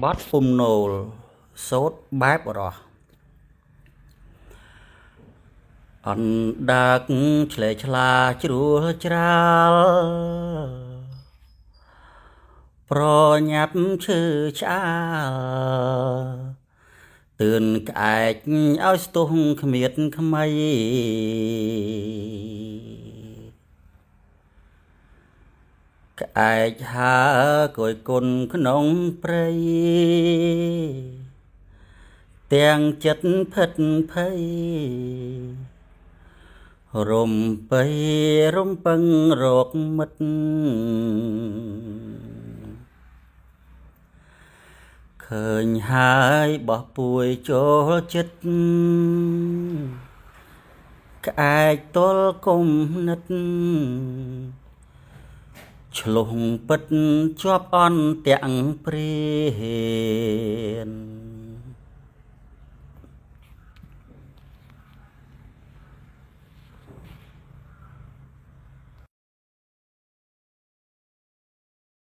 បទពំនោលសូត្របែបរស់អណ្ដើកឆ្លេឆ្លាជ្រួលច្រាលប្រញាប់ឈឺឆ្អាលទឿនក្អែកឲ្យស្ទុះគ្មៀតខ្មៃក្អែកហើគយគុណក្នុងព្រៃទាំងចិត្តភិតភ័យរំពៃរំពឹងរកមិត្តឃើញហើយបោះពួយចូលចិត្តក្អែកទល់គុំនិតឆ្លុះពិតជាប់អន់ទាំងព្រា